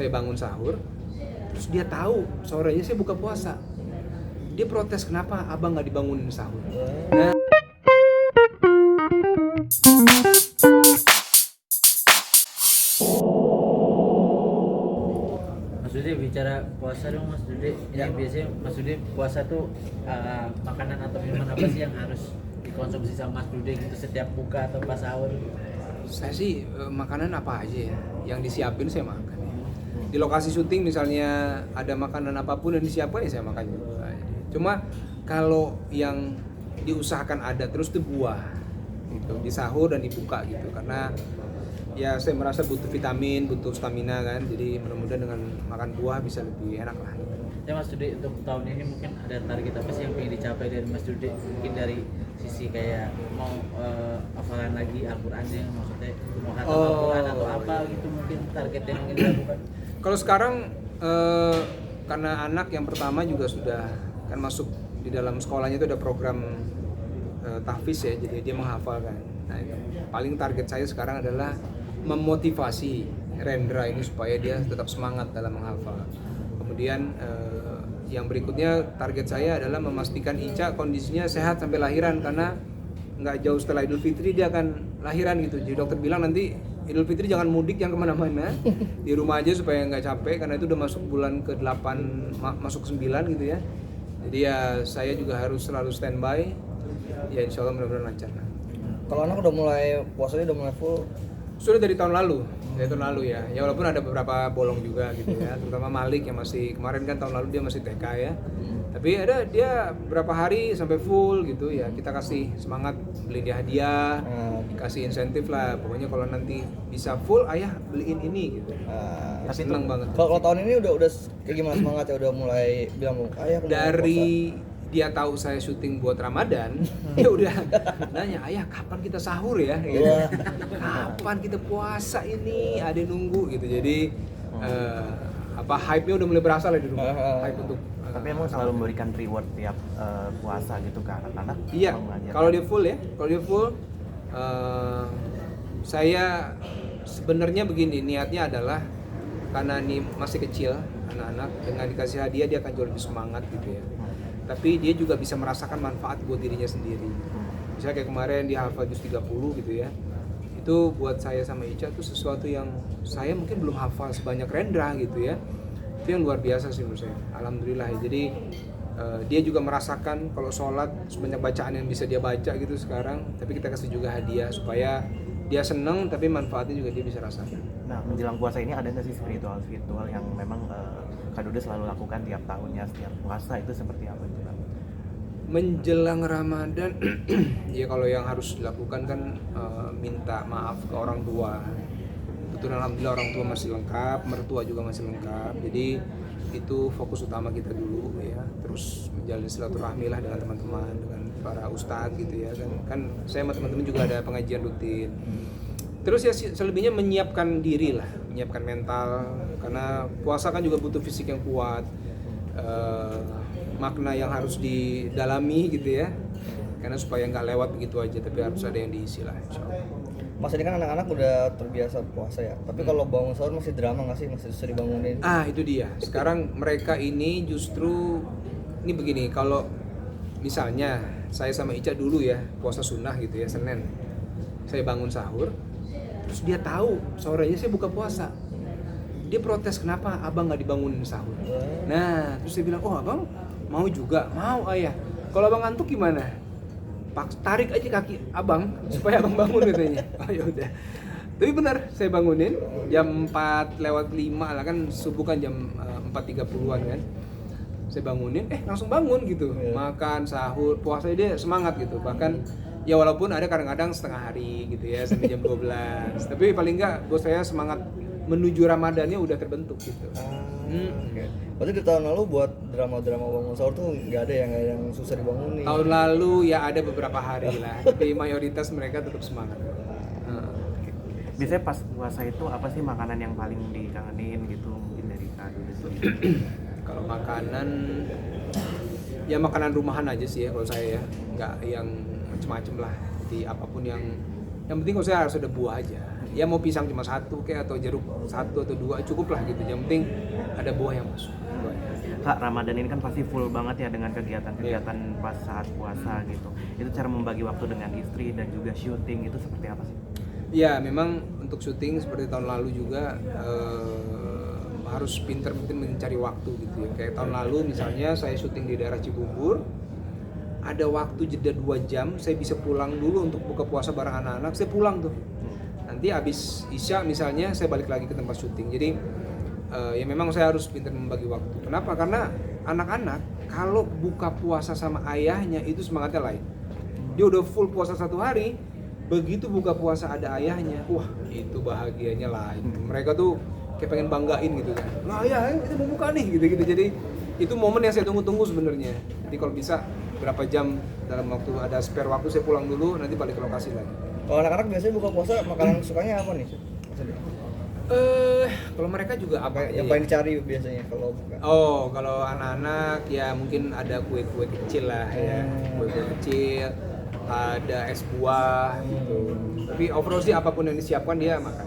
saya bangun sahur, terus dia tahu sorenya saya buka puasa. Dia protes, kenapa abang nggak dibangunin sahur? Nah, Mas Dude bicara puasa dong Mas Dude. Ini biasanya Mas Dude puasa tuh makanan atau minuman apa sih yang harus dikonsumsi sama Mas Dude gitu setiap buka atau pas sahur? saya sih makanan apa aja ya yang disiapin saya makan. Di lokasi syuting misalnya ada makanan apapun yang disiapkan ya saya makan juga. Cuma kalau yang diusahakan ada terus itu buah gitu, di sahur dan dibuka gitu, karena ya saya merasa butuh vitamin, butuh stamina kan, jadi mudah-mudahan dengan makan buah bisa lebih enak lah. Ya Mas Dude, untuk tahun ini mungkin ada target apa sih yang pengen dicapai dari Mas Dude? Mungkin dari sisi kayak mau hafalan lagi Al-Qur'annya, maksudnya mau khatam Al-Qur'an atau apa gitu, mungkin target yang ingin dilakukan. Kalau sekarang karena anak yang pertama juga sudah kan masuk di dalam sekolahnya itu ada program tahfiz ya, jadi dia menghafalkan. Nah, itu paling target saya sekarang adalah memotivasi Rendra ini supaya dia tetap semangat dalam menghafal. Kemudian yang berikutnya target saya adalah memastikan Ica kondisinya sehat sampai lahiran, karena nggak jauh setelah Idul Fitri dia akan lahiran gitu. Jadi dokter bilang nanti Idul Fitri jangan mudik yang kemana-mana, di rumah aja supaya nggak capek, karena itu udah masuk bulan ke-8, masuk 9 gitu ya. Jadi ya saya juga harus selalu standby, ya insya Allah mudah-mudahan lancar. Kalau anak udah mulai puasanya udah mulai full? Sudah dari tahun lalu ya. Ya walaupun ada beberapa bolong juga gitu ya, terutama Malik yang masih kemarin kan tahun lalu dia masih TK ya. Tapi ada dia berapa hari sampai full gitu ya. Kita kasih semangat, beli dia hadiah, dikasih insentif lah. Pokoknya kalau nanti bisa full, ayah beliin ini gitu. Tapi seneng banget. Kalau tahun ini udah kayak gimana semangat ya, udah mulai bilang ayah dari dia tahu saya syuting buat Ramadan, ya udah nanya, ayah kapan kita sahur ya? Gitu. Kapan kita puasa ini? Ada yang nunggu gitu. Jadi hype-nya udah mulai berasa lah di rumah. Hype untuk. Tapi emang selalu memberikan reward tiap puasa gitu ke anak-anak? Iya. Kalau dia full ya, saya sebenarnya begini, niatnya adalah karena ini masih kecil anak-anak, dengan dikasih hadiah dia akan jauh lebih semangat gitu ya. Tapi dia juga bisa merasakan manfaat buat dirinya sendiri. Misalnya kayak kemarin dia hafal juz 30 gitu ya. Itu buat saya sama Ica itu sesuatu yang saya mungkin belum hafal sebanyak Rendra gitu ya. Itu yang luar biasa sih menurut saya. Alhamdulillah ya. Jadi dia juga merasakan kalau sholat sebanyak bacaan yang bisa dia baca gitu sekarang. Tapi kita kasih juga hadiah supaya dia seneng tapi manfaatnya juga dia bisa rasakan. Nah, menjelang puasa ini ada nggak sih spiritual yang memang Kak Dude selalu lakukan tiap tahunnya, setiap puasa itu seperti apa itu? Menjelang Ramadan, ya kalau yang harus dilakukan kan minta maaf ke orang tua. Betul, alhamdulillah orang tua masih lengkap, mertua juga masih lengkap. Jadi itu fokus utama kita dulu ya. Terus menjalin silaturahmi lah dengan teman-teman, dengan para ustadz gitu ya. Kan saya sama teman-teman juga ada pengajian rutin. Terus ya selebihnya menyiapkan diri lah, menyiapkan mental, karena puasa kan juga butuh fisik yang kuat, makna yang harus didalami gitu ya, karena supaya nggak lewat begitu aja, tapi harus ada yang diisi lah insyaallah. Mas ini kan anak-anak udah terbiasa puasa ya, tapi kalau bangun sahur masih drama nggak sih, masih susah dibangunin? Itu dia, sekarang mereka ini justru, ini begini, kalau misalnya saya sama Ica dulu ya, puasa sunnah gitu ya, Senin, saya bangun sahur, terus dia tahu sorenya saya buka puasa, dia protes, kenapa abang nggak dibangunin sahur? Nah terus saya bilang, oh abang mau juga? Mau ayah. Kalau abang ngantuk gimana? Tarik aja kaki abang supaya abang bangun katanya. Oh ya udah. Tapi benar, saya bangunin jam 4:05 lah, kan subuh kan jam 4:30-an kan. Saya bangunin, langsung bangun gitu. Makan, sahur, puasanya dia semangat gitu. Bahkan ya walaupun ada kadang-kadang setengah hari gitu ya, sampai jam 12. Tapi paling enggak buat saya semangat menuju Ramadannya udah terbentuk gitu. Okay. Berarti di tahun lalu buat drama-drama bangun sahur tuh nggak ada yang susah dibangunin? Tahun lalu ya ada beberapa hari lah, tapi mayoritas mereka tetap semangat. Biasanya pas puasa itu apa sih makanan yang paling dikangenin gitu mungkin dari Kak Dude sendiri? Kalau makanan, ya makanan rumahan aja sih ya kalau saya ya, nggak yang macem-macem lah. Jadi apapun yang penting kalau saya harus ada buah aja. ya mau pisang cuma satu kayak atau jeruk satu atau dua cukup lah gitu, yang penting ada buah yang masuk. Kak, Ramadan ini kan pasti full banget ya dengan kegiatan-kegiatan pas saat puasa gitu. Itu cara membagi waktu dengan istri dan juga syuting itu seperti apa sih? Ya memang untuk syuting seperti tahun lalu juga harus pinter-pinter mencari waktu gitu ya. Kayak tahun lalu misalnya saya syuting di daerah Cibubur, ada waktu jeda 2 jam, saya bisa pulang dulu untuk buka puasa bareng anak-anak, saya pulang tuh. Nanti habis Isya misalnya saya balik lagi ke tempat syuting. Jadi ya memang saya harus pintar membagi waktu. Kenapa? Karena anak-anak kalau buka puasa sama ayahnya itu semangatnya lain. Dia udah full puasa 1 hari, begitu buka puasa ada ayahnya, wah itu bahagianya lain. Mereka tuh kayak pengen banggain gitu kan. Nah ayah itu mau buka nih gitu-gitu. Jadi itu momen yang saya tunggu-tunggu sebenarnya. Jadi kalau bisa berapa jam dalam waktu ada spare waktu saya pulang dulu, nanti balik ke lokasi lagi. Kalau anak-anak biasanya buka puasa makanan sukanya apa nih? Kalau mereka juga apa Yang paling dicari biasanya kalau buka? Oh, kalau anak-anak ya mungkin ada kue-kue kecil lah ya, kue-kue kecil, ada es buah gitu. Tapi overall sih apapun yang disiapkan dia makan.